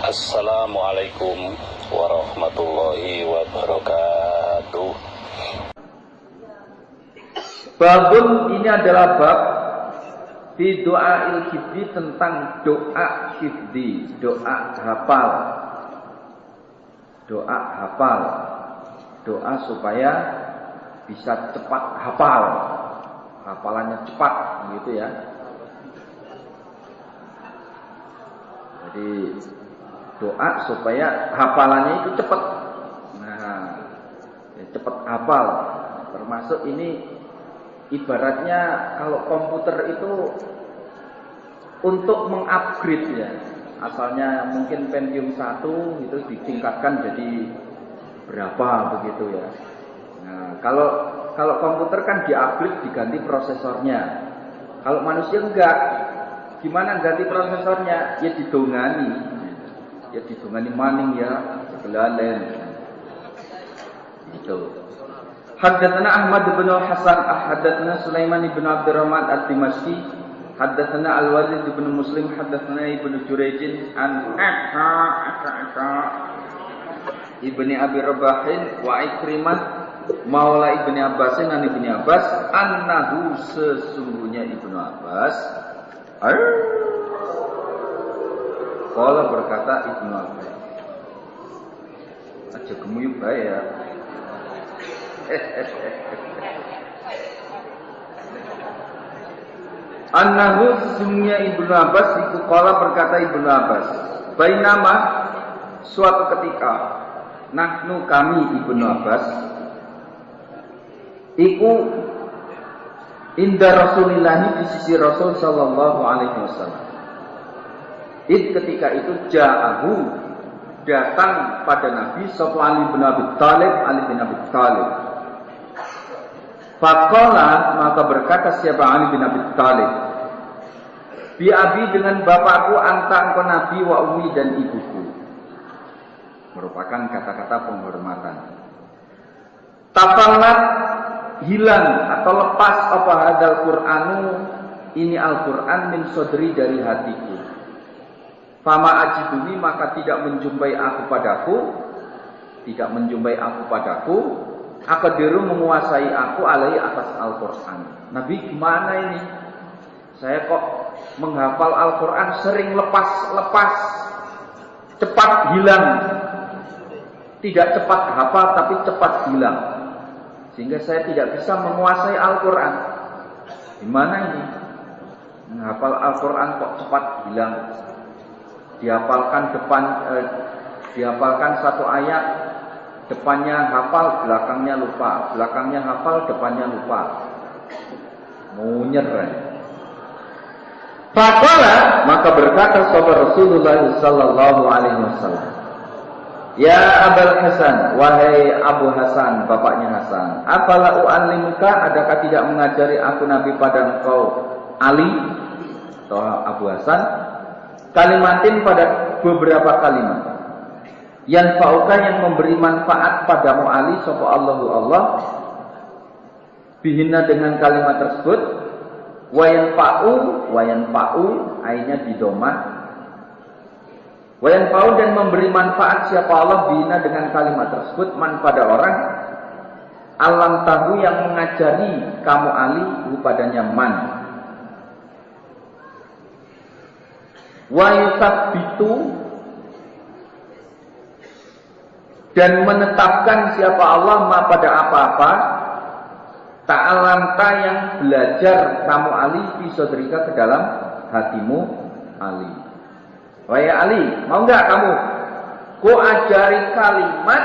Assalamualaikum warahmatullahi wabarakatuh. Babun ini adalah bab di doa il-hifdi, tentang doa hifdi, doa hafal. Doa hafal, doa supaya bisa cepat hafal, hafalannya cepat gitu ya. Jadi doa supaya hafalannya itu cepat. Nah, cepat hafal. Termasuk ini ibaratnya kalau komputer itu untuk mengupgrade ya. Asalnya mungkin Pentium 1 itu ditingkatkan jadi berapa begitu ya. Nah, kalau komputer kan diupgrade, diganti prosesornya. Kalau manusia enggak. Gimana ganti prosesornya? Ya didongani. Ya didongani maning ya, kelalen. Gitu. Haddatsana Ahmad bin Hasan, haddatsana Sulaiman bin Abdurrahman ad-Dimashqi, haddatsana Al-Walid bin Muslim, haddatsana Ibnu Jurayj an Ibni Abi Rabahin wa Ikrimah maula Ibni Abbasin an Ibni Abbas annahu, sesungguhnya Ibnu Abbas qala berkata, Ibnu Abbas aja gemuyuk bae ya. Annahu, sesungguhnya Ibnu Abbas itu qala berkata Ibnu Abbas, bainama, suatu ketika, nahnu kami Ibnu Abbas iku inda Rasulillah, di sisi Rasul sallallahu alaihi wasallam. Ketika itu ja'ahu, datang pada Nabi sapa Ali bin Abi Thalib, Ali bin Abi Thalib. Faqala, maka berkata siapa Ali bin Abi Thalib, bi abi, dengan bapakku, anta engkau Nabi, wa ummi, dan ibuku. Merupakan kata-kata penghormatan. Tafallat, hilang atau lepas apa hadal Qur'anu, ini Al-Qur'an, min sodri, dari hatiku. Fama ajibuni, maka tidak menjumpai aku padaku, Aqdiru, menguasai aku alai, atas Al-Qur'an. Nabi, gimana ini? Saya kok menghafal Al-Qur'an sering lepas, cepat hilang. Tidak cepat hafal, tapi cepat hilang. Sehingga saya tidak bisa menguasai Al-Qur'an. Gimana ini? Menghafal Al-Qur'an kok cepat hilang. Dihafalkan satu ayat, depannya hafal, belakangnya lupa. Belakangnya hafal, depannya lupa. Munyer. Faqala, maka berkata sahabat Rasulullah sallallahu alaihi wasallam, ya Abul Hasan, wahai Abu Hasan, bapaknya Hasan, afala u'allimuka, adakah tidak mengajari aku Nabi pada engkau Ali atau Abu Hasan, kalimatin, pada beberapa kalimat, yang fauka, yang memberi manfaat padamu Ali sapa Allahu Allah, bihina, dengan kalimat tersebut, wayan pa'u ainnya didomah, wayan pa'u, dan memberi manfaat siapa Allah bihina, dengan kalimat tersebut, man, pada orang, alam tahu, yang mengajari kamu Ali padanya man, wa yusabbitu, dan menetapkan siapa Allah ma, pada apa-apa, ta'alamta, yang belajar kamu Ali, fisodrika, ke dalam hatimu Ali. Wahai Ali, mau enggak kamu ku ajari kalimat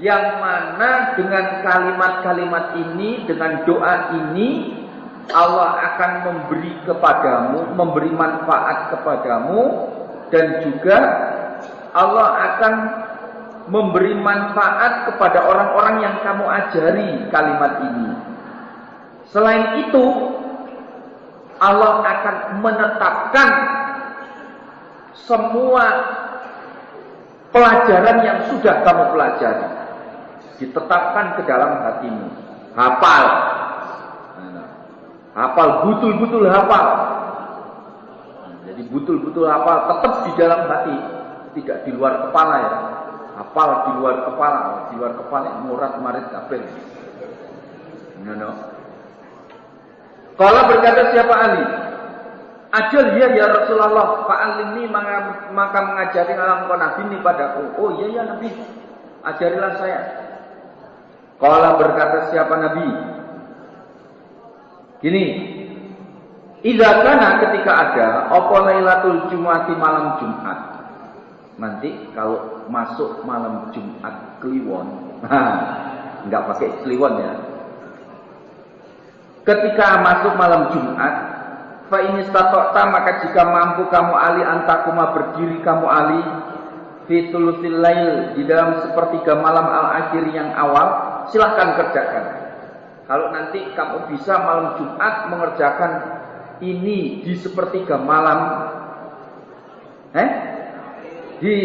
yang mana dengan kalimat-kalimat ini, dengan doa ini, Allah akan memberi kepadamu, memberi manfaat kepadamu, dan juga Allah akan memberi manfaat kepada orang-orang yang kamu ajari kalimat ini. Selain itu, Allah akan menetapkan semua pelajaran yang sudah kamu pelajari, ditetapkan ke dalam hatimu. Hafal, betul-betul hafal. Jadi betul-betul hafal, tetap di dalam hati. tidak di luar kepala ya. Hafal di luar kepala murat marit kabeh. No. Kala berkata siapa Ali? Ajal ya Rasulullah, fa'alimni maka mengajari engkau Nabi ini padaku. Oh iya ya Nabi, ajarilah saya. Kala berkata siapa Nabi? Gini, idza kana ketika ada apa Lailatul Jumu'ati malam Jumat. Nanti kalau masuk malam Jumat Kliwon, enggak pakai Kliwon ya. Ketika masuk malam Jumat, fa in istata'ta maka jika mampu kamu Ali antakuma berdiri kamu Ali fi thuluthil lail di dalam sepertiga malam al-akhir yang awal, silahkan kerjakan. Kalau nanti kamu bisa malam Jumat mengerjakan ini di sepertiga malam, di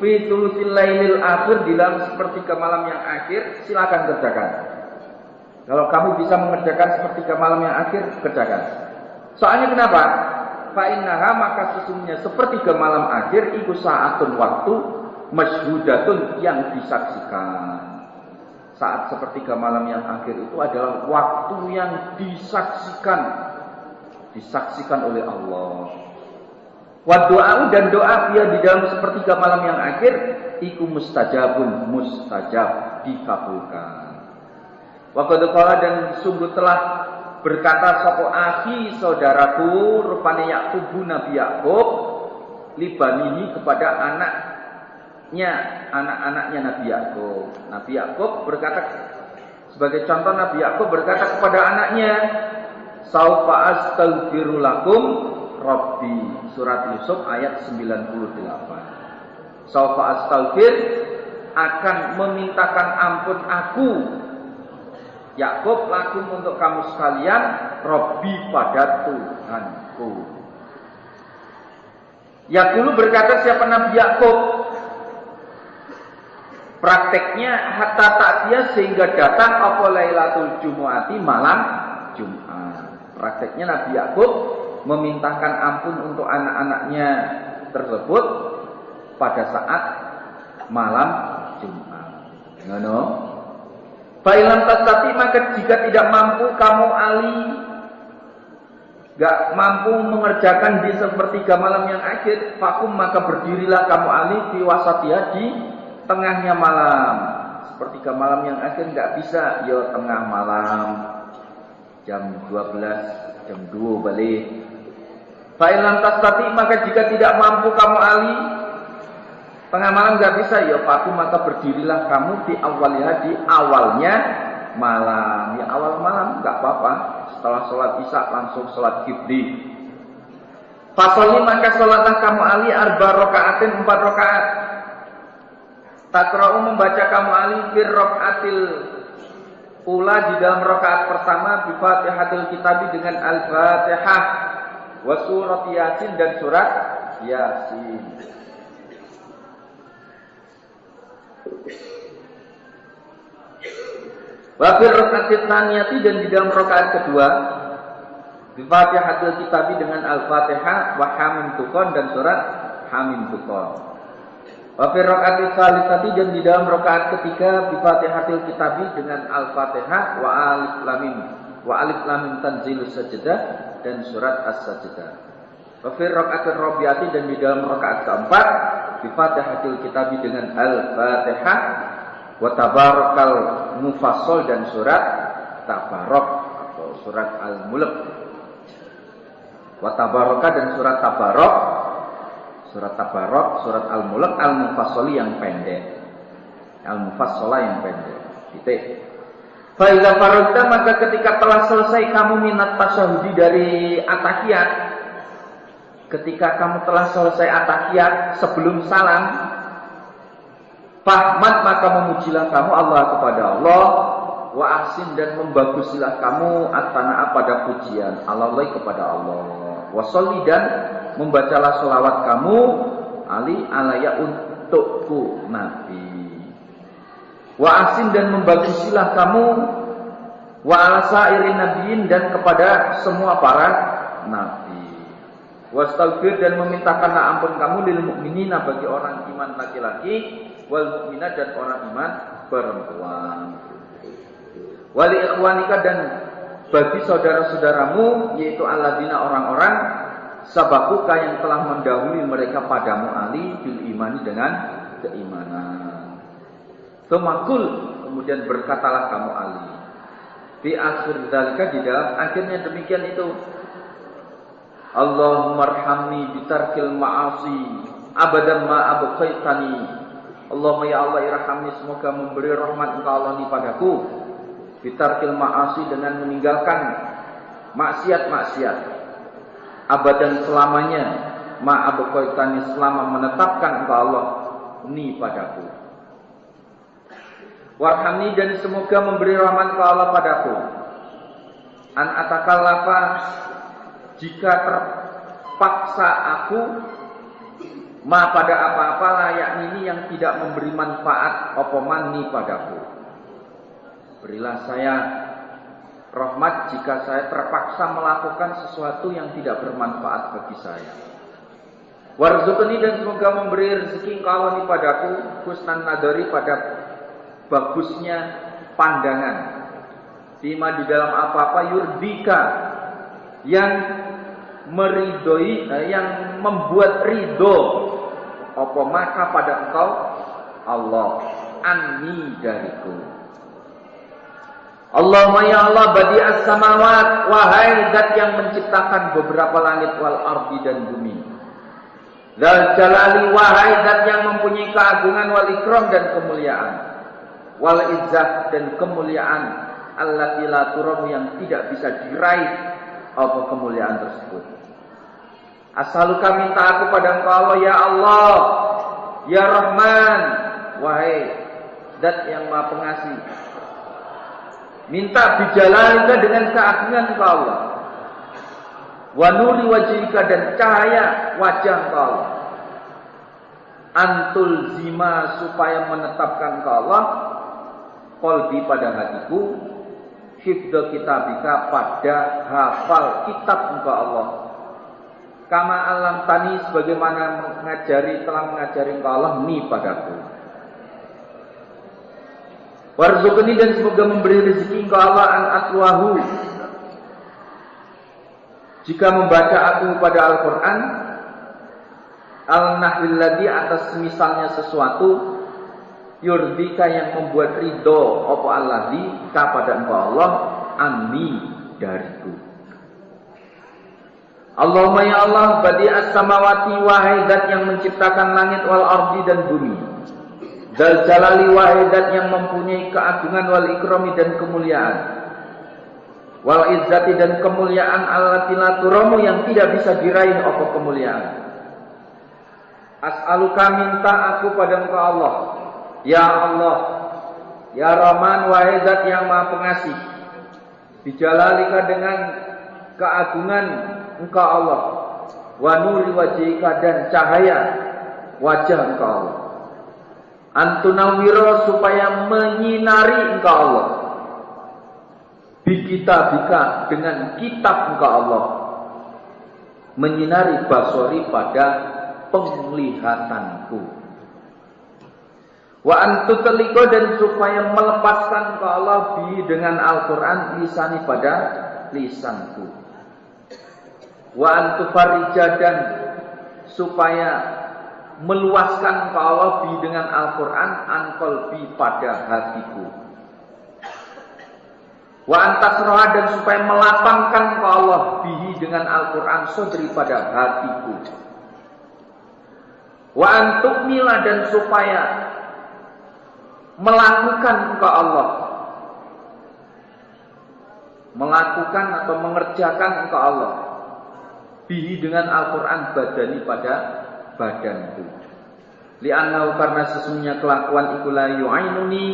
fitulusil lailil akhir di dalam sepertiga malam yang akhir, silakan kerjakan. Kalau kamu bisa mengerjakan sepertiga malam yang akhir, kerjakan. Soalnya kenapa? Fa innaha maka sesungguhnya sepertiga malam akhir iku saatun waktu masyhudatun yang disaksikan. Saat sepertiga malam yang akhir itu adalah waktu yang disaksikan oleh Allah. Wa doa dan doa dia di dalam sepertiga malam yang akhir iku mustajab dikabulkan. Wa qad qala dan sungguh telah berkata sapa akhi saudaraku rupane Yakub Nabi Yakub libanihi kepada anak-anaknya Nabi Yakub. Nabi Yakub berkata sebagai contoh Nabi Yakub berkata kepada anaknya, "Saufa astaghfiru lakum Rabbi." Surat Yusuf ayat 98. Saufa astaghfir akan memintakan ampun aku Yakub lakum untuk kamu sekalian Rabbi pada Tuhanku. Yakulu berkata siapa Nabi Yakub? Prakteknya hatta ta'tiya sehingga datang apa Lailatul Jumu'ati malam Jumat. Prakteknya Nabi Yakub memintakan ampun untuk anak-anaknya tersebut pada saat malam Jumat. Ngono. Fa ilam tastati maka jika tidak mampu kamu Ali gak mampu mengerjakan di sepertiga malam yang akhir, fakum maka berdirilah kamu Ali di wasatiyah di tengahnya malam. Sepertiga malam yang akhir gak bisa, ya tengah malam jam 12, jam 2 balik. Fa ilam tastati maka jika tidak mampu kamu Ali tengah malam gak bisa, ya fakum maka berdirilah kamu di awalnya di awalnya malam. Ya awal malam gak apa-apa. Setelah sholat isya langsung sholat kibli. Fasoli maka sholatlah kamu Ali arba rokaatin 4 rokaat. Takra'u membaca kamu Ali fir rokaatil ula di dalam rokaat pertama bi Fatihatil Kitabi dengan Al-Fatihah wa surat Yasin dan surat Yasin. Wa fir raka'atit tsaniyati dan di dalam rakaat kedua bi Fatihatil Kitabi dengan Al-Fatihah wa Hamim Tukon dan surat Hamim Tukon. Wa fir raka'atit tsalisati dan di dalam rakaat ketiga bi Fatihatil Kitabi dengan Al-Fatihah wa Alif Lam Mim Tanzilus Sajdah dan surat As-Sajdah. Wa fir raka'atir rabi'ati dan di dalam rakaat keempat bi Fatihatil Kitabi dengan Al-Fatihah wa tabarakal mufassal dan surat Tabarok atau surat Al-Mulk. Wa tabaraka dan surat Tabarok, surat Al-Mulk, Al-Mufassali yang pendek. Al-Mufassala yang pendek. Titik. Fa idza faragta maka ketika telah selesai kamu minat tasyahudi dari atahiyat, ketika kamu telah selesai atahiyat sebelum salam, fahmad maka memujilah kamu Allah kepada Allah, wa ahsin dan membagusilah kamu at-tana'a pada pujian Allah kepada Allah, wa sholli dan membacalah sholawat kamu Ali alaya untukku Nabi, wa ahsin dan membagusilah kamu wa ala sairin nabiyyin dan kepada semua para nabi. Wastaghfir dan memintakanlah ampun kamu lil mukminina bagi orang iman laki-laki wal mukminat dan orang iman perempuan. Wali ikhwanika dan bagi saudara-saudaramu yaitu alladzina orang-orang sabakuka yang telah mendahului mereka padamu ali bil imani dengan keimanan. Tumakul kemudian berkatalah kamu ali. Di akhir zalika di dalam akhirnya demikian itu. Allahumma arhamni bitarkil ma'asi abadan ma abqaitani. Allahumma ya Allah irhamni semoga memberi rahmat Engkau Allah ni padaku. Bitarkil ma'asi dengan meninggalkan maksiat-maksiat. Abadan selamanya ma abqaitani selama menetapkan Engkau Allah ni padaku. Warhamni dan semoga memberi rahmat Engkau Allah padaku. An atakallafa jika terpaksa aku ma pada apa-apa layak ini yang tidak memberi manfaat apa mani padaku. Berilah saya rahmat jika saya terpaksa melakukan sesuatu yang tidak bermanfaat bagi saya. Warzuqni dan semoga memberi rezeki Engkau Allah padaku husnan nadari pada bagusnya pandangan. Bima di dalam apa-apa yurdika yang meridoi, yang membuat ridho apa maka pada Engkau Allah anni dariku. Allahumma ya Allah badi'as samawat wahai zat yang menciptakan beberapa langit wal ardi dan bumi. Dzal jalali wahai zat yang mempunyai keagungan wal ikram dan kemuliaan. Wal izzah dan kemuliaan allati la turamu yang tidak bisa diraih apa kemuliaan tersebut. As'aluka minta aku pada Engkau Allah ya Allah ya Rahman wahai zat yang Maha Pengasih. Minta bijalalika dengan keagungan Engkau Allah. Wa nuri wajhika dan cahaya wajah Engkau Allah. Antul zima supaya menetapkan Engkau Allah qalbi pada hatiku hifdz kitabika pada hafal kitab Engkau Allah. Kama alam tani sebagaimana telah mengajari Engkau Allah ni padaku. Warzuqni dan semoga memberi rezeki Engkau Allah an atluahu jika membaca aku pada Al-Quran al-nahwil ladzi atas misalnya sesuatu yurdika yang membuat ridho apa alladzi kepada Engkau Allah anni dariku. Allahumma ya Allah badi'as samawati wahai zat yang menciptakan langit wal ardi dan bumi. Dzal jalali wahai zat yang mempunyai keagungan wal ikrami dan kemuliaan. Wal izzati dan kemuliaan allati la turamu yang tidak bisa diraih apa kemuliaan. As'aluka minta aku pada Engkau Allah. Ya Allah, ya Rahman wahai zat yang Maha Pengasih. Bijalalika dengan keagungan Engkau Allah. Wa nuri wajhika dan cahaya wajah Engkau Allah. Antunawwira supaya menyinari Engkau Allah. Bikitabika dengan kitab Engkau Allah. Menyinari basori pada penglihatanku. Wa antutaliko dan supaya melepaskan Engkau Allah bi dengan Al-Quran lisani pada lisanku. Wa antufarija dan supaya meluaskan Engkau Allah bi dengan Al-Quran anqalbi pada hatiku. Wa antasroha dan supaya melapangkan Engkau Allah bihi dengan Al-Quran sodri pada hatiku. Wa antukmila dan supaya melakukan Engkau Allah, melakukan atau mengerjakan Engkau Allah bihi dengan Al-Quran badani pada badanku. Li'annahu karena sesungguhnya kelakuan iku la yu'ainuni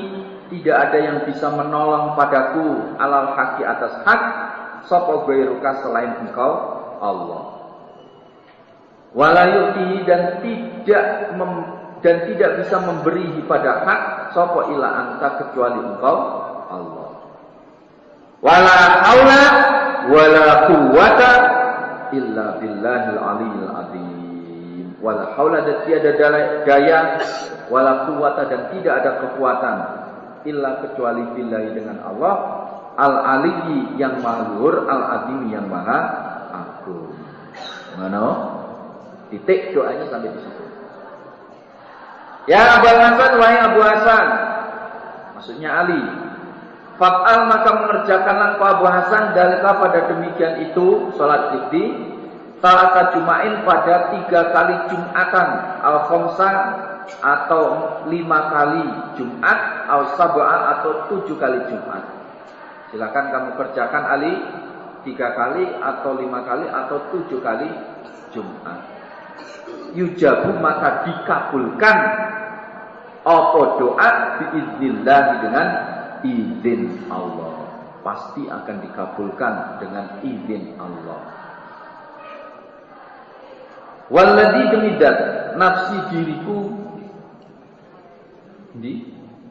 tidak ada yang bisa menolong padaku alal haqi atas hak sapa ghairuka selain Engkau Allah. Wala yu'tihi dan tidak bisa memberi pada hak sapa ila anta kecuali Engkau Allah. Wala haula wala quwwata illa billahil aliyil azim. Wala haula, dan tiada daya, wala quwwata, dan tidak ada kekuatan, illa kecuali billahi, dengan Allah, al-aliyyi yang maha luhur, al-azim yang maha agung. Mana? Titik doanya sampai di situ. Ya Abu Hasan, wahai Abu Hasan, maksudnya Ali, fa'al, maka mengerjakanlah kau Abu Hasan dalika pada demikian itu, salat Idi, salata Juma'in pada 3 kali Jumatan, al-khamsa atau 5 kali Jumat, al-sab'a atau 7 kali Jumat. Silakan kamu kerjakan Ali, 3 kali atau 5 kali atau 7 kali Jumat. Yujabu, maka dikabulkan apa doa biiznillah, dengan izin Allah. Pasti akan dikabulkan dengan izin Allah. Walladzi, demi zat nafsi diriku,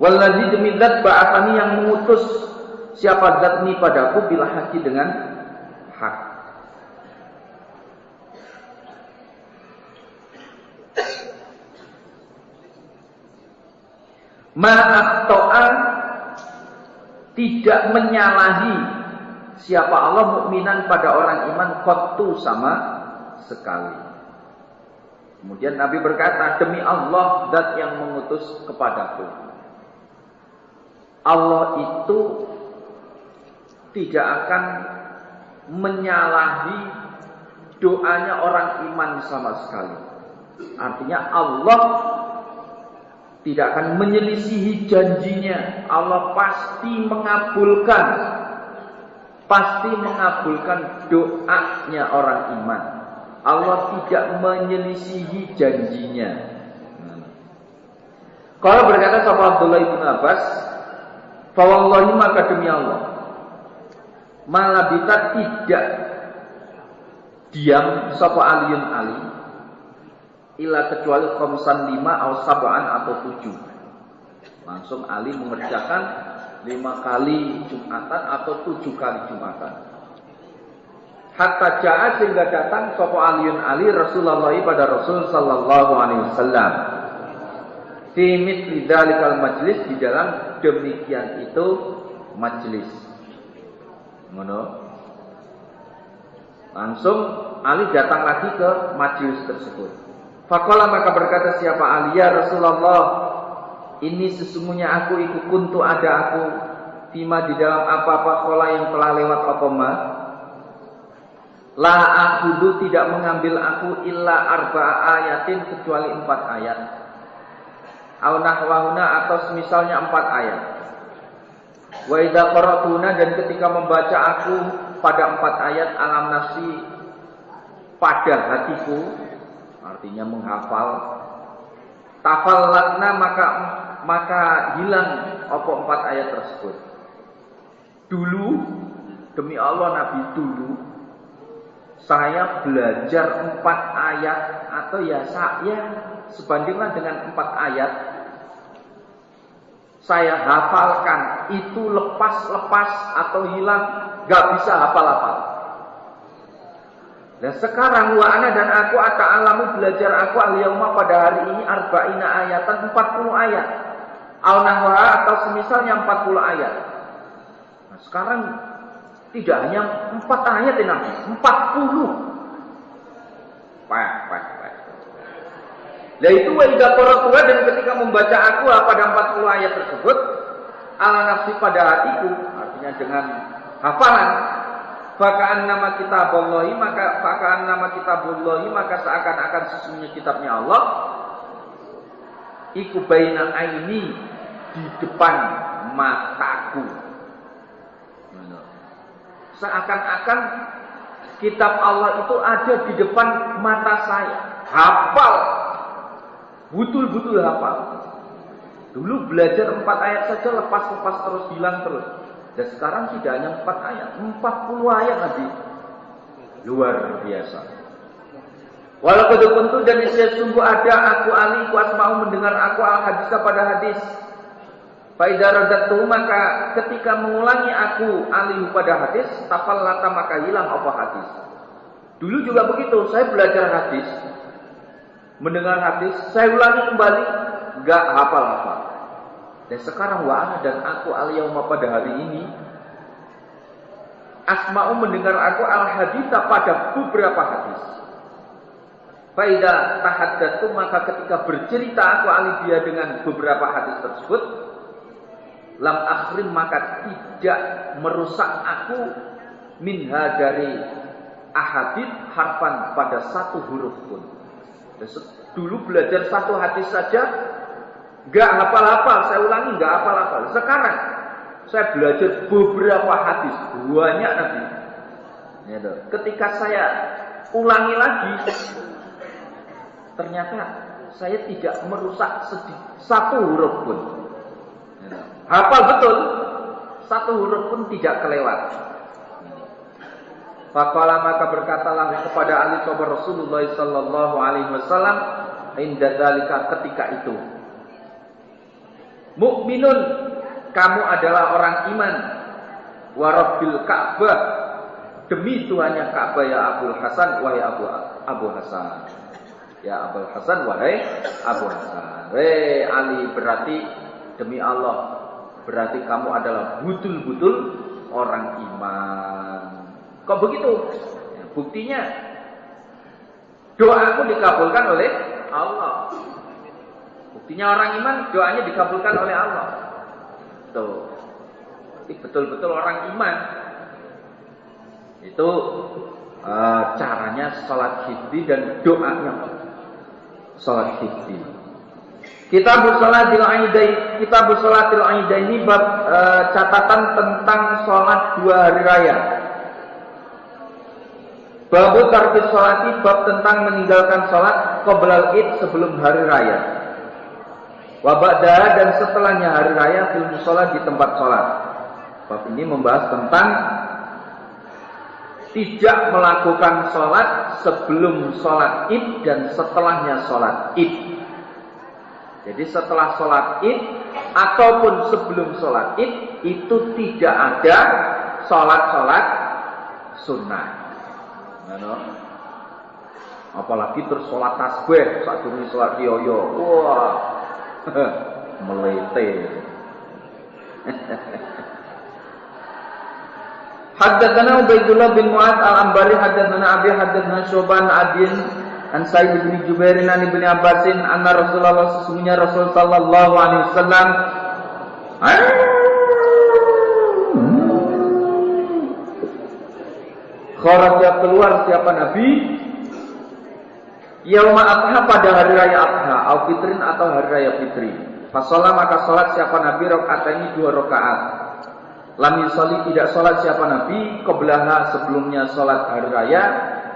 walladzi, demi zat ba'atsani, yang mengutus siapa zat ini padaku, bila haki, dengan hak. Ma'akto'a, tidak menyalahi siapa Allah mukminan pada orang iman, qattu, sama sekali. Kemudian Nabi berkata, demi Allah zat yang mengutus kepadaku, Allah itu tidak akan menyalahi doanya orang iman sama sekali. Artinya Allah tidak akan menyelisihi janjinya. Allah pasti mengabulkan doanya orang iman. Allah tidak menyelisihi janjinya. Kalau berkata sahabat Abdullah ibn Abbas, fa wallahi, maka demi Allah, malabita, tidak diam sapa aliyun ali, illa kecuali khamsan 5 atau sab'an atau 7. Langsung Ali mengerjakan 5 kali Jumatan atau 7 kali Jumatan. Hatta ja'a, sehingga datang sapa aliyun Ali Rasulullah pada Rasul sallallahu alaihi wasallam. Fi mithli dzalikal majlis, di dalam demikian itu majlis. Ngono. Langsung Ali datang lagi ke majlis tersebut. Faqala, maka berkata siapa Ali, ya Rasulullah, ini sesungguhnya aku ikut kuntu, ada aku, fima, di dalam apa-apa kola yang telah lewat apa ma, la akhudu, tidak mengambil aku, illa arba'a ayatin, kecuali 4 ayat, au nahwahuna, atau semisalnya 4 ayat. Wa idza qaratuna, dan ketika membaca aku pada 4 ayat, alam nafsi, pada hatiku, artinya menghafal, tafallatna, maka hilang apa 4 ayat tersebut. Dulu, demi Allah Nabi, dulu saya belajar 4 ayat, atau ya sebandinglah dengan 4 ayat saya hafalkan, itu lepas atau hilang, gak bisa hafal-hafal. Dan sekarang wa ana, dan aku ata'alamu, belajar aku al-yauma, pada hari ini, arba'ina ayatan, 40 ayat, au nahwa, atau semisalnya 40 ayat. Nah, sekarang tidak hanya 4 ayat ini, 40. Lah itu wa idza qara'tuha, dan ketika membaca aku pada 40 ayat tersebut, ala nafsi, pada hatiku, artinya dengan hafalan, Fakaan nama kitabullahi, maka seakan-akan sesungguhnya kitabnya Allah, iku baina aini, di depan mataku. Seakan-akan kitab Allah itu ada di depan mata saya. Hafal, betul-betul hafal. Dulu belajar 4 ayat saja, lepas terus, hilang terus. Dan sekarang tidak hanya 4 ayat, 40 ayat Nabi. Luar biasa. Walaupun tentu, dan niscaya sungguh ada aku Ali, ku asma'u, mendengar aku al-hadis, pada hadis. Fa'idha radatuhu, maka ketika mengulangi aku Ali pada hadis, tafallata, maka hilang apa hadis. Dulu juga begitu, saya belajar hadis, mendengar hadis, saya ulangi kembali, nggak hafal-hafal. Dan sekarang wa'ana dan aku al-yauma pada hari ini, asma'u mendengar aku al-haditha pada beberapa hadis. Faida tahaddatu, maka ketika bercerita aku alidiyah dengan beberapa hadis tersebut, lam akhrim, maka tidak merusak aku minha dari ahadith harfan pada satu huruf pun. Dulu belajar satu hadis saja gak hafal-hafal, saya ulangi gak hafal-hafal. Sekarang saya belajar beberapa hadis, banyak nanti. Ketika saya ulangi lagi, ternyata saya tidak merusak satu huruf pun. Hafal betul, satu huruf pun tidak kelewat. Faqala, maka berkatalah kepada Ali sahabat Rasulullah sallallahu alaihi wasallam, inda dzalika, ketika itu, mukminun, kamu adalah orang iman, wa rabbil Ka'bah, demi Tuhannya Ka'bah ya Abul Hasan, wahai Abu Hasan. Ya Abul Hasan, wahai Abu Hasan. Wahai Ali, berarti demi Allah, berarti kamu adalah betul-betul orang iman. Kok begitu? Ya, buktinya doaku dikabulkan oleh Allah. Buktinya orang iman, doanya dikabulkan oleh Allah. Tuh, ini betul-betul orang iman. Itu caranya sholat hifdi dan doanya sholat hifdi. Kitabul Salatil Aidain ini bab catatan tentang sholat 2 hari raya. Babu tarkis sholati, bab tentang meninggalkan sholat qoblal id, sebelum hari raya. Wa ba'daha, dan setelahnya hari raya, fil mushola, di tempat sholat. Bab ini membahas tentang tidak melakukan sholat sebelum sholat id dan setelahnya sholat id. Jadi setelah sholat id ataupun sebelum sholat id itu tidak ada sholat sunnah. Apalagi terus sholat tasbih saat dulu sholat riyo, wah, melete. Haddatsana Ubaidullah bin Mu'ad al-Ambari, haddatsana Abi, haddatsana Syu'ban Adin an Sa'id bin Jubair an Ibnu Abbasin anna Rasulullah, sesungguhnya Rasul sallallahu alaihi wasallam kharaja, keluar siapa Nabi, yauma adha, pada hari raya adha, au fitrin, atau hari raya fitri. Fasolah, maka sholat siapa Nabi rakaataini, 2 rakaat. Lam yusolli, tidak sholat siapa Nabi qablaha, sebelumnya sholat hari raya,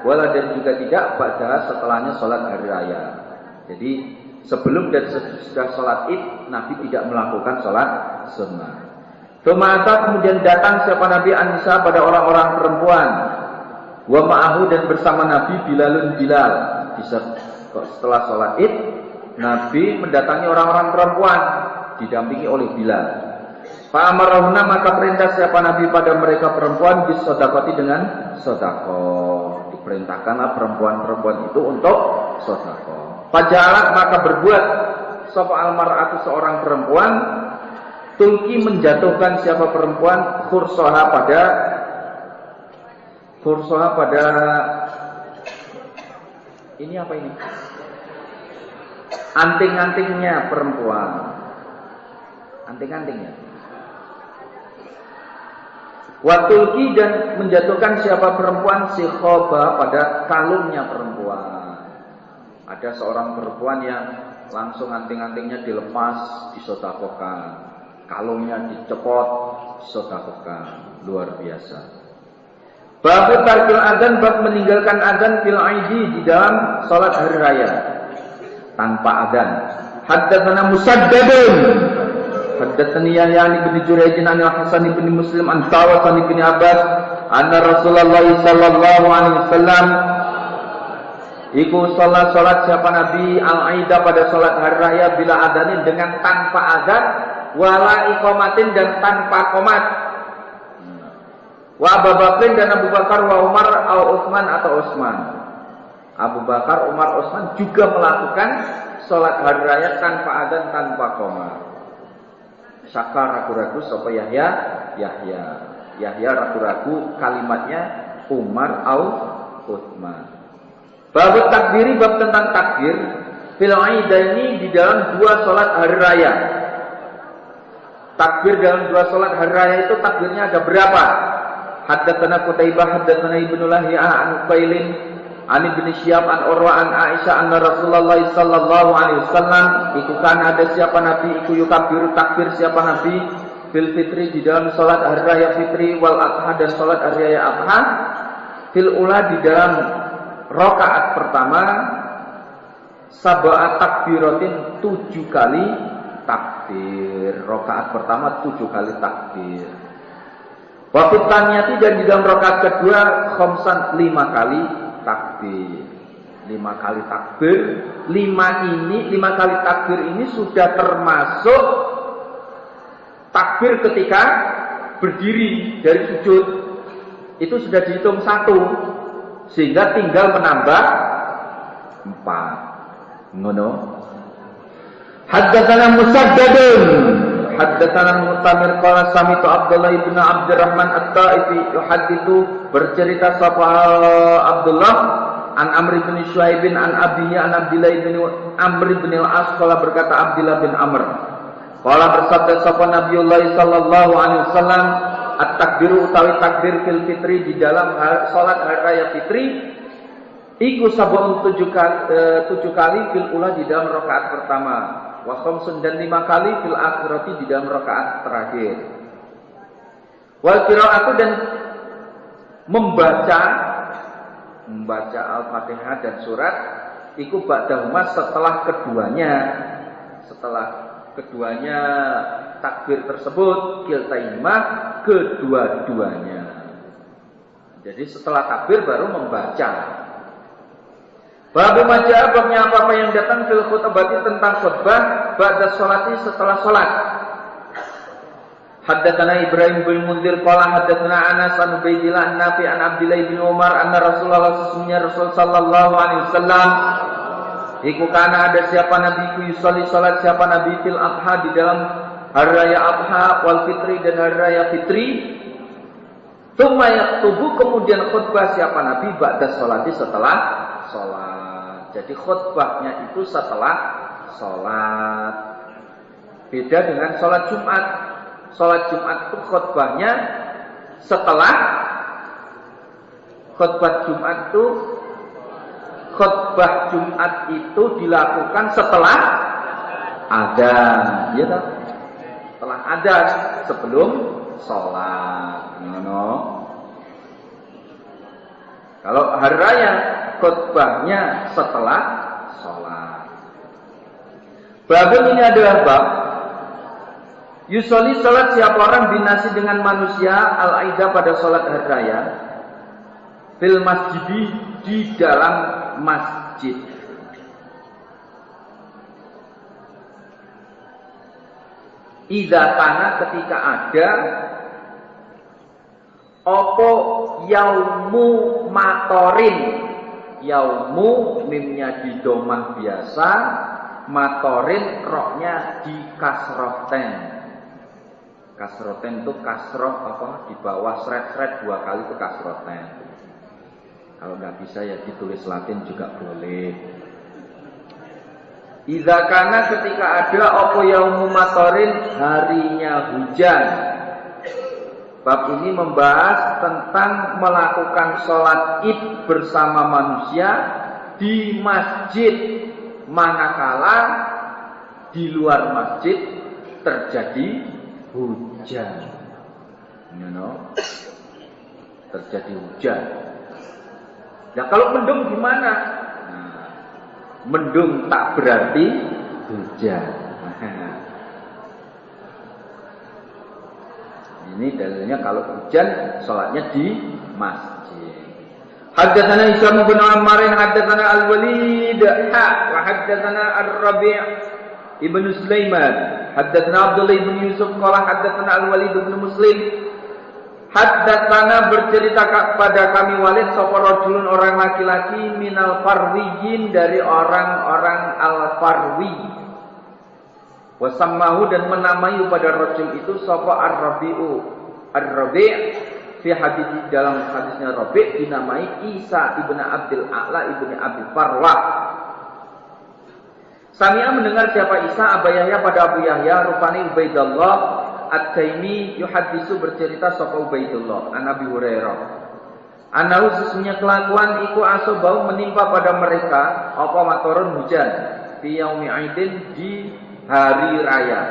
wala, dan juga tidak ba'daha, setelahnya sholat hari raya. Jadi sebelum dan sesudah sholat id, Nabi tidak melakukan sholat sunnah. Tumata, kemudian datang siapa Nabi Anisa, pada orang-orang perempuan. Wa ma'ahu, dan bersama Nabi Bilalun, Bilal. Setelah sholat id, Nabi mendatangi orang-orang perempuan, didampingi oleh Bilal. Fa'amarahuna, maka perintah siapa Nabi pada mereka perempuan, bisodakoti, dengan sodakoh. Diperintahkanlah perempuan-perempuan itu untuk sodakoh. Fajalat, maka berbuat sapa almar'atu, seorang perempuan, tulki, menjatuhkan siapa perempuan, khursoha pada ini apa ini? Anting-antingnya perempuan. Anting-antingnya. Watulki, dan menjatuhkan siapa perempuan, sikhoba, pada kalungnya perempuan. Ada seorang perempuan yang langsung anting-antingnya dilepas, disodakokan. Kalungnya dicepot, disodakokan. Luar biasa. Bab tarkil adzan, bab meninggalkan adzan fil aidi, di dalam salat hari raya tanpa adzan. Haddatsana Musaddadun, haddatsani Yahya bin Jurayj an Hasan bin Muslim an Tawasan bin Abbas anna Rasulullah sallallahu alaihi wasallam iku salat siapa Nabi al-aida, pada salat hari raya, bila adzanin, dengan tanpa adzan, wala iqamatin, dan tanpa qomat. Wa Abu Bakar dan Abu Bakar wa Umar atau Utsman atau Utsman. Abu Bakar, Umar, Utsman juga melakukan sholat hari raya tanpa adzan, tanpa qomah. Syaka ragu-ragu sapa Yahya. Yahya ragu-ragu kalimatnya Umar au Utsman. Bab takbiri, bab tentang takbir fil aidaini di dalam dua sholat hari raya. Takbir dalam dua sholat hari raya itu takbirnya ada berapa? Haddatsana Qutaibah haddatsana Ibnu Lahiyah an Uqailin an Ibnu Syihab an Urwa an Aisyah anna Rasulullah sallallahu alaihi wasallam iku kan ada siapa nabi iku yukabiru takbir siapa nabi fil fitri di dalam salat hari raya fitri wal adha dan salat hari raya adha fil ula di dalam rakaat pertama sab'a takbiratin 7 kali takbir. Rakaat pertama 7 kali takbir. Waktu taniyati dan di dalam rakaat kedua khamsan 5 kali takbir. 5 kali takbir. 5 kali takbir ini sudah termasuk takbir ketika berdiri dari sujud. Itu sudah dihitung 1, sehingga tinggal menambah 4. Ngono. Haddatsana Musaddadun haddatsana Mu'tamir qala sami'tu Abdullah bin Abdurrahman At-Taifi yuhadditsu bercerita sapa Abdullah an Amr bin Syuaib an abihi an Abdullah bin Amr bin Al-As qala berkata Abdullah bin Amr qala bersabda sapa Nabiullah sallallahu alaihi wasallam at-takbiru utawi takbir fil fitri di dalam salat hari raya fitri iku sabun 7 kali fil ula di dalam rakaat pertama wa khamsun dan 5 kali fil akhirati di dalam rakaat terakhir. Wal qiraatu dan membaca Al-Fatihah dan surat iku ba'dahuma setelah keduanya takbir tersebut kiltaimah kedua-duanya. Jadi setelah takbir baru membaca. Babu majah babnya apa-apa yang datang fil khutbati tentang khutbah ba'da sholati setelah sholat. Haddatsana Ibrahim bin Munzir qala haddatsana Anas an Ubaidillah an Nafi an Abdullah bin Umar anna Rasulullah sesungguhnya Rasul sallallahu alaihi wasallam iku kana ada siapa nabi ku yusolli salat siapa nabi fil adha di dalam hari raya adha wal fitri dan hari raya fitri. Tsumma yaktubu kemudian khutbah siapa nabi ba'da sholati setelah sholat. Jadi khutbahnya itu setelah sholat. Beda dengan sholat Jumat. Sholat Jumat itu khutbahnya setelah khutbah Jumat itu dilakukan setelah adzan, ya toh? Setelah adzan, sebelum sholat. Kalau hari raya khutbahnya setelah sholat. Bab ini adalah bab yusoli sholat siapa orang binasi dengan manusia al-aida pada sholat hari raya fil masjidi di dalam masjid. Idza kana ketika ada opo yaumu matorin. Yaumu mimnya di domah biasa, matorin roknya di kasroten. Kasroten itu kasroh apa di bawah sret-sret 2 kali itu kasroten. Kalau nggak bisa ya ditulis Latin juga boleh. Idza kana ketika ada opo yaumu matorin harinya hujan. Bab ini membahas tentang melakukan sholat id bersama manusia di masjid manakala di luar masjid terjadi hujan. Terjadi hujan. Nah kalau mendung gimana? Nah, mendung tak berarti hujan. Ini dalilnya kalau hujan sholatnya di masjid. Haddatsana Hisham bin Ammar haddatsana Al-Walid wa haddatsana Ar-Rabi' ibn Sulaiman haddatsana Abdullah ibn Yusuf qala haddatsana Al-Walid ibn Muslim Haddatsana bercerita kepada kami Walid sapa rajulun orang laki-laki minal farwiyin dari orang-orang al-farwi. Wasammahu dan menamai pada rajul itu sapa ar-Rabi'u. Ar-Rabi' fi hadis dalam hadisnya Rabi' dinamai Isa ibnu Abdul A'la ibnu Abi Farwah. Sami'a mendengar siapa Isa Abu Yahya pada Abu Yahya rupani Ubaidullah At-Taimi yuhadisu bercerita sapa Ubaidullah an Abi Hurairah. Anahu sesungguhnya kelakuan iku asobau menimpa pada mereka apa maturun hujan fi yaumi aidin di hari raya.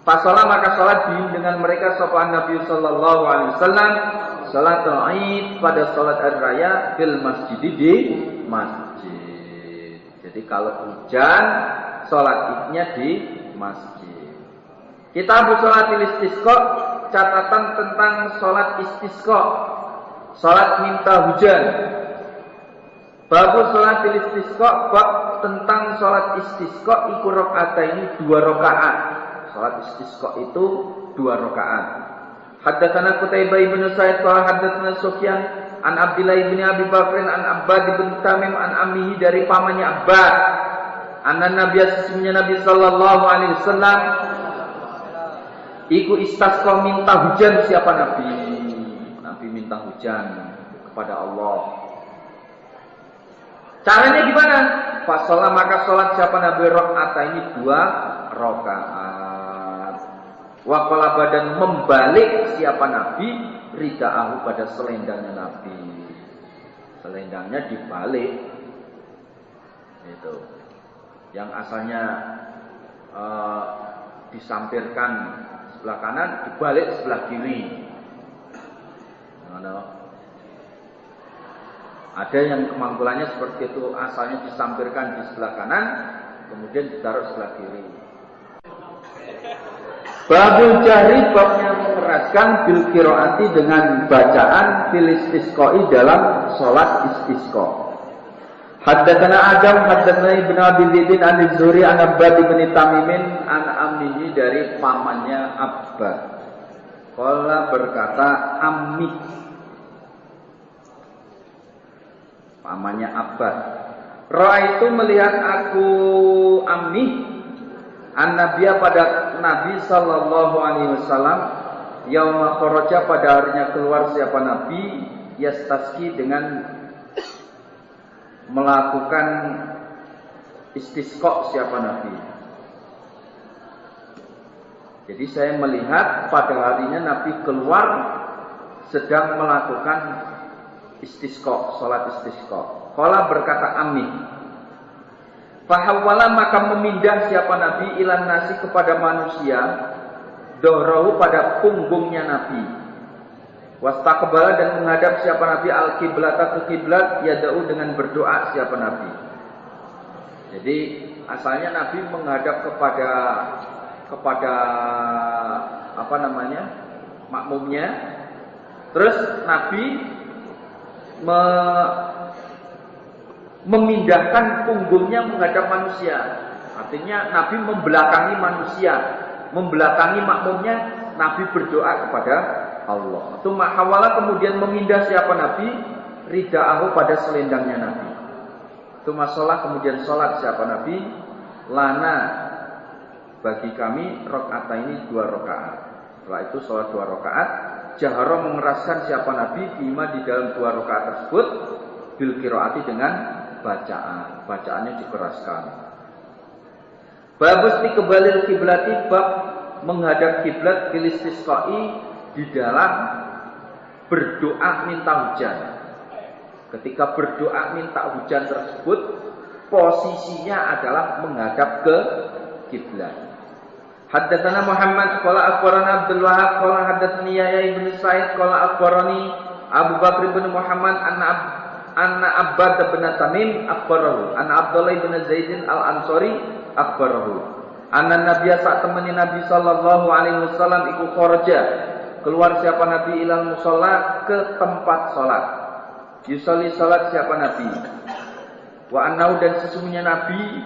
Pasola maka salat bihim dengan mereka sapa Nabi sallallahu alaihi wasallam salatul Aid pada salat hari raya fil masjid di masjid. Jadi kalau hujan salat Idnya di masjid. Kitab Sholatil Istisqa, catatan tentang sholat istisqa, sholat minta hujan. Bab Sholatil Istisqa, bab tentang sholat istisqa iku rakaataini 2 rakaat. Sholat istisqa itu 2 rakaat. Haddatsana Qutaibah bin Sa'id qala haddatsana Sufyan an Abdillah bin Abi Bakr an Abbad bin Tamim an ammihi dari pamannya Abbad. Anna Nabiya sesungguhnya Nabi sallallahu alaihi wasallam iku istasqa minta hujan siapa Nabi? Nabi minta hujan kepada Allah. Caranya gimana? Fasolah maka sholat siapa Nabi rakaat ini 2 rakaat. Waqala badan membalik siapa Nabi ridaahu pada selendangnya Nabi. Selendangnya dibalik. Itu. Yang asalnya disampirkan sebelah kanan dibalik sebelah kiri. Ada yang kemangkulannya seperti itu, asalnya disampirkan di sebelah kanan, kemudian ditaruh sebelah kiri. Babul jahri babnya mengeraskan bil qiraati dengan bacaan fil istisqai dalam salat istisqa. Haddatsana Adam haddatsana Ibnu Abi Zaid an Az-Zuhri an Abbad bin Tamimin an ammihi dari pamannya Abbad. Qala berkata ammi, pamannya Abbad. Ra'aitu melihat aku ammi an-nabiyya pada Nabi sallallahu alaihi wasallam yauma kharaja pada harinya keluar siapa Nabi yastaski dengan melakukan istisqa siapa Nabi. Jadi saya melihat pada harinya Nabi keluar sedang melakukan istisqa, salat istisqa. Qala berkata ammi. Fahawwala maka memindah siapa Nabi ilan nasi kepada manusia dohrahu pada punggungnya Nabi. Wastaqbala dan menghadap siapa Nabi al-qiblata ke kiblat yada'u dengan berdoa siapa Nabi. Jadi asalnya Nabi menghadap kepada apa namanya? Makmumnya. Terus Nabi memindahkan punggungnya menghadap manusia. Artinya Nabi membelakangi manusia, membelakangi makmumnya, Nabi berdoa kepada Allah. Tsumma hawala kemudian memindah siapa Nabi ridaahu pada selendangnya Nabi. Tsumma shalah kemudian salat siapa Nabi lana bagi kami rakaataini 2 rakaat. Setelah itu salat 2 rakaat, jahara mengeraskan siapa Nabi bima di dalam 2 rakaat tersebut bil qiraati dengan bacaan. Bacaannya dikeraskan. Babus tiqbalil kiblati bab menghadap kiblat fil istisqai di dalam berdoa minta hujan. Ketika berdoa minta hujan tersebut posisinya adalah menghadap ke kiblat. Haddatsana Muhammad qala akhbarana Abdul Wahab qala haddatsani Yahya bin Sa'id qala akhbarani Abu Bakr bin Muhammad anna Abbad bin Tamim akhbarahu anna Abdullah bin Zaid al-Ansari akhbarahu anna Nabiya saat temani Nabi sallallahu alaihi wasallam iku kharaja keluar siapa Nabi ilal musalla ke tempat salat. Yusolli salat siapa Nabi. Wa annau dan sesungguhnya Nabi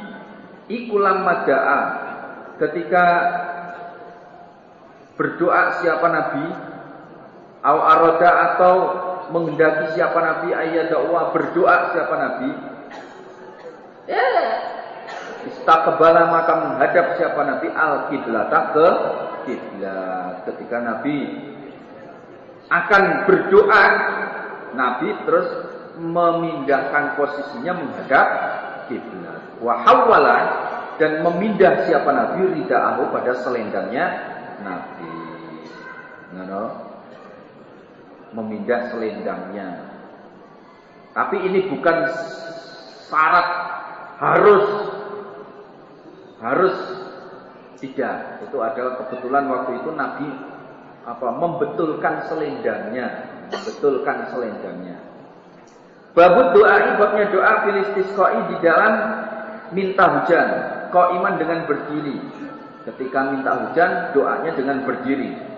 ikulam mada'a ketika berdoa siapa Nabi Au aroda atau menghendaki siapa nabi ayyada'wa berdoa siapa nabi. Ya. Istaqbala maka menghadap siapa nabi al-qiblata ke kiblat. Ketika nabi akan berdoa, nabi terus memindahkan posisinya menghadap kiblat. Wa hawwala dan memindah siapa nabi ridaahu pada selendangnya nabi. Memindah selendangnya. Tapi ini bukan syarat harus tidak. Itu adalah kebetulan waktu itu nabi membetulkan selendangnya. Babut doa, babnya doa fil istisqai di dalam minta hujan, qaiman dengan berdiri. Ketika minta hujan, doanya dengan berdiri.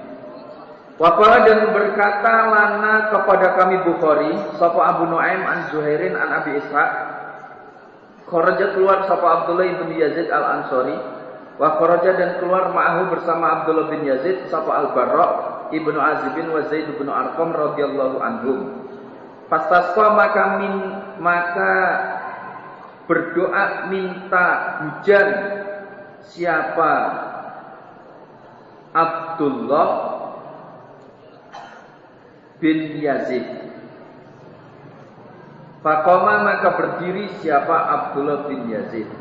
Waqala dan berkata lana kepada kami Bukhari, sapa Abu Nuaim an Zuhairin an Abi Ishaq, kharaja keluar sapa Abdullah bin Yazid al-Ansari, wa kharaja dan keluar ma'ahu bersama Abdullah bin Yazid sapa Al-Barra ibnu Azib bin wa Zaid bin Arqam radhiyallahu anhum. Fastasqa maka berdoa minta hujan siapa Abdullah bin Yazid. Faqama maka berdiri siapa Abdullah bin Yazid.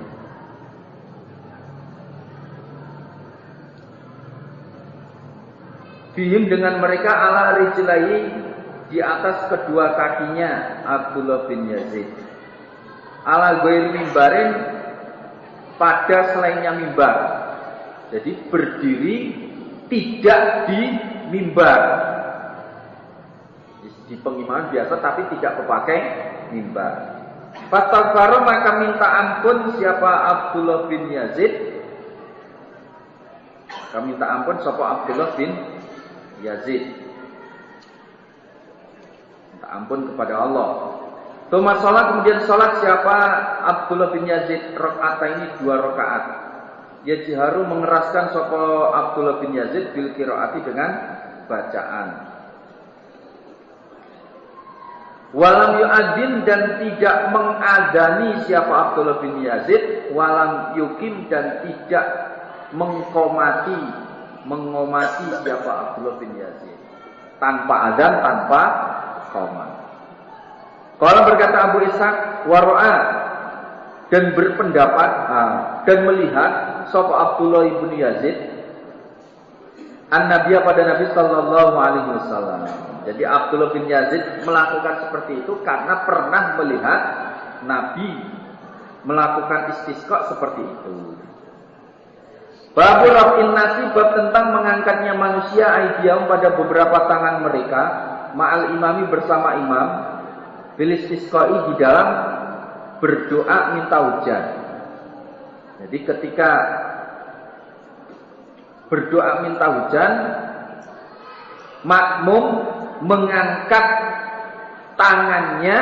Fihim dengan mereka ala rijlai di atas kedua kakinya Abdullah bin Yazid. Ala ghairi mimbarin pada selainnya mimbar. Jadi berdiri tidak di mimbar. Di pengimaman biasa tapi tidak memakai mimbar. Fastaghfara maka minta ampun siapa Abdullah bin Yazid. Maka minta ampun siapa Abdullah bin Yazid. Minta ampun kepada Allah. Tuma sholat kemudian sholat siapa Abdullah bin Yazid ini 2 rakaat. Yajharu mengeraskan siapa Abdullah bin Yazid bil qiraati dengan bacaan. Walam yu'adzin dan tidak mengadani siapa Abdullah bin Yazid, walam yukim dan tidak mengomati siapa Abdullah bin Yazid. Tanpa adzan, tanpa qomat. Kalau berkata Abu Ishaq waro'a dan berpendapat dan melihat siapa Abdullah bin Yazid an-Nabiya pada Nabi sallallahu alaihi wasallam. Jadi Abdullah bin Yazid melakukan seperti itu karena pernah melihat Nabi melakukan istisqa seperti itu. Babu raf'in nasi, bab tentang mengangkatnya manusia aidiyahum pada beberapa tangan mereka ma'al imami bersama imam bil istisqai di dalam berdoa minta hujan. Jadi ketika berdoa minta hujan, makmum mengangkat tangannya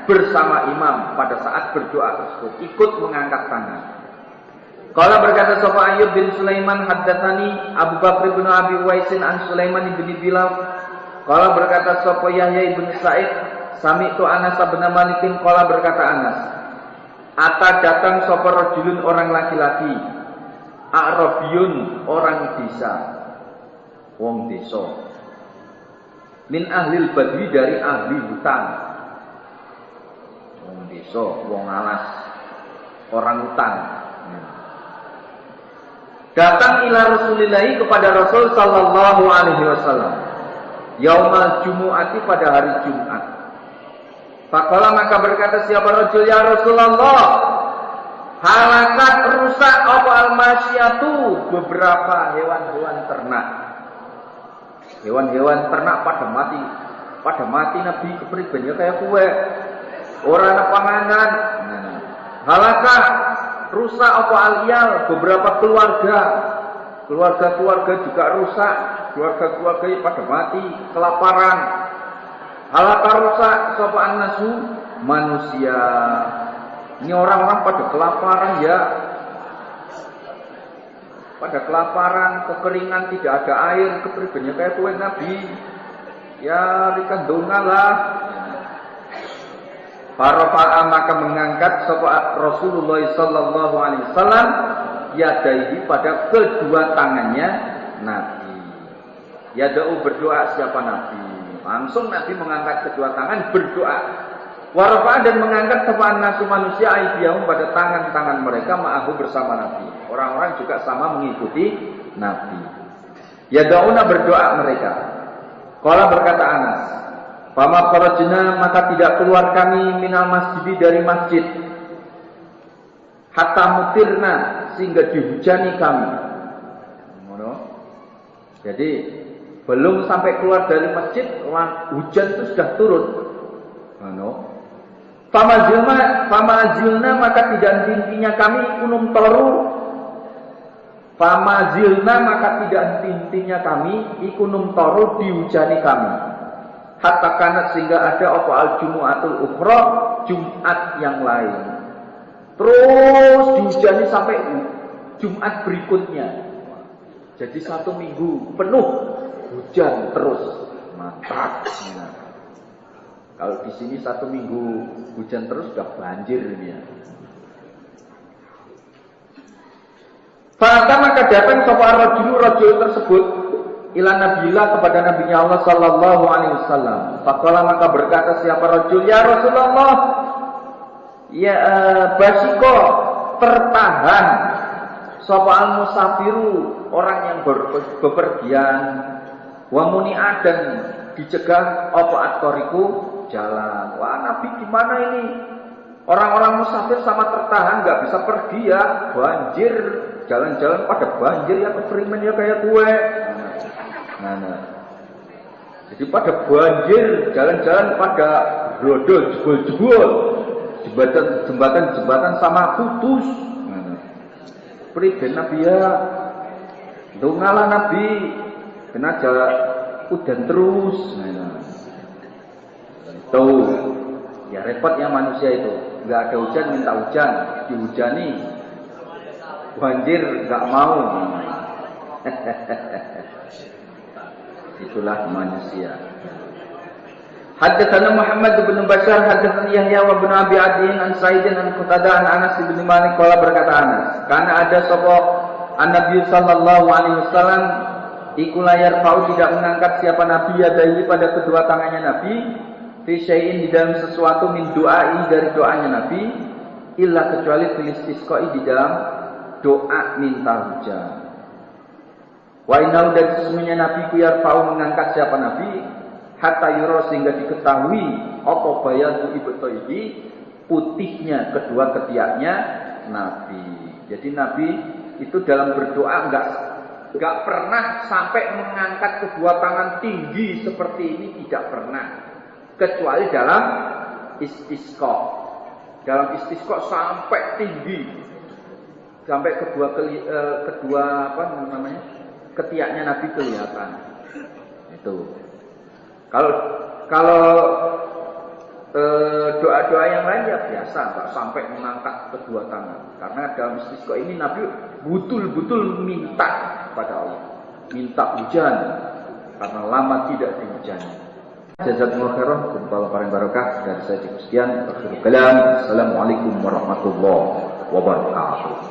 bersama imam pada saat berdoa tersebut, ikut mengangkat tangan. Qala berkata Sa'id Ayyub bin Sulaiman haddatsani Abu Bakr bin Abi Uwaisin an Sulaiman bin Bilal. Qala berkata Sa'id Yahya bin Sa'id sami'tu Anas bin Malik qala berkata Anas, ata datang sapa rajulun orang laki-laki, Arabiyun orang desa, wong desa. Min ahlil badwi dari ahli hutan. Wong desa, wong alas, orang hutan. Datang ila Rasulillahi kepada Rasul sallallahu alaihi wasallam. Yaumal Jumu'ati pada hari Jumat. Faqala maka berkata siapa rajul ya Rasulullah, halakat rusak apa almasyatu beberapa hewan-hewan ternak. Hewan-hewan ternak pada mati Nabi kepriben ya kayak kue. Ora ana panganan. Halakah rusak apa aliyal beberapa keluarga juga rusak, keluarga pada mati kelaparan. Halakah rusak sapa annasu manusia. Ini orang-orang pada kelaparan ya. Pada kelaparan, kekeringan, tidak ada air, kepribennya kayak kue Nabi. Ya rika dongalah. Farafa'a maka mengangkat sapa Rasulullah sallallahu alaihi wasallam yadaihi pada kedua tangannya Nabi. Yada'u berdoa siapa Nabi? Langsung Nabi mengangkat kedua tangan berdoa. Warafa'a dan mengangkat sapa nasu manusia aidiyahum pada tangan-tangan mereka ma'ahu bersama Nabi. Orang-orang juga sama mengikuti Nabi. Yada'una berdoa mereka. Qala berkata Anas, "Fama kharajna maka tidak keluar kami minal masjid dari masjid hatta mutirna sehingga dihujani kami." Jadi belum sampai keluar dari masjid hujan itu sudah turun. Famazilna maka tidak henti-hentinya kami kunum toru. Famazilna maka tidak henti-hentinya kami ikunum toru dihujani kami. Hatta kanat sehingga ada apa al-jumu'atul ukhra, Jumat yang lain. Terus dihujani sampai Jumat berikutnya. Jadi 1 minggu penuh hujan terus. Mantap. Nah, kalau di sini 1 minggu hujan terus sudah banjir ini ya. Fa'ata maka datang sapa rajul tersebut ila nabiillah kepada nabinya Allah sallallahu alaihi wasallam. Faqala maka berkata siapa rajul, ya Rasulullah, ya basiko tertahan sapa al musafiru orang yang bepergian wa muni'ad dan dicegah apa at-tariqu jalan. Wah Nabi gimana ini? Orang-orang musafir sama tertahan nggak bisa pergi ya, banjir, jalan-jalan pada banjir ya, kekeringan ya kayak kue. Nah. Jadi pada banjir, jalan-jalan pada rodol, jebol-jebol, jembatan sama putus. Pribadi Nabi ya, dongalah Nabi, kena jalan udan terus. Tuh, ya repotnya manusia itu, nggak ada hujan minta hujan, dihujani, banjir nggak mau. Itulah manusia. Haddatsana Muhammad bin Bashar haddatsana Yahya wa bin Abi Adin an Sa'idin an Qatadah an Anas bin Malik qala berkata Anas, karena ada sapa An-Nabi sallallahu alaihi wasallam iku layar fau tidak mengangkat siapa Nabi yadaihi pada kedua tangannya Nabi fi syai'in di dalam sesuatu min doai dari doanya Nabi illa kecuali tulis isqai di dalam doa minta hujan. Wa innahu dan sesungguhnya Nabi ku yarfa'u mengangkat siapa Nabi hatta yura sehingga diketahui apa bayatu ibtaihi putihnya kedua ketiaknya Nabi. Jadi Nabi itu dalam berdoa enggak pernah sampai mengangkat kedua tangan tinggi seperti ini, tidak pernah. Kecuali dalam istisqa. Dalam istisqa sampai tinggi. Sampai kedua apa namanya? Ketiaknya Nabi kelihatan. Itu. Kalau doa-doa yang lain ya biasa, nggak sampai mengangkat kedua tangan. Karena dalam istisqa ini Nabi betul-betul minta kepada Allah, minta hujan karena lama tidak dihujani. Jazakumullah khairan, kumpul paling barokah dari saya cukup sekian. Assalamualaikum warahmatullahi wabarakatuh.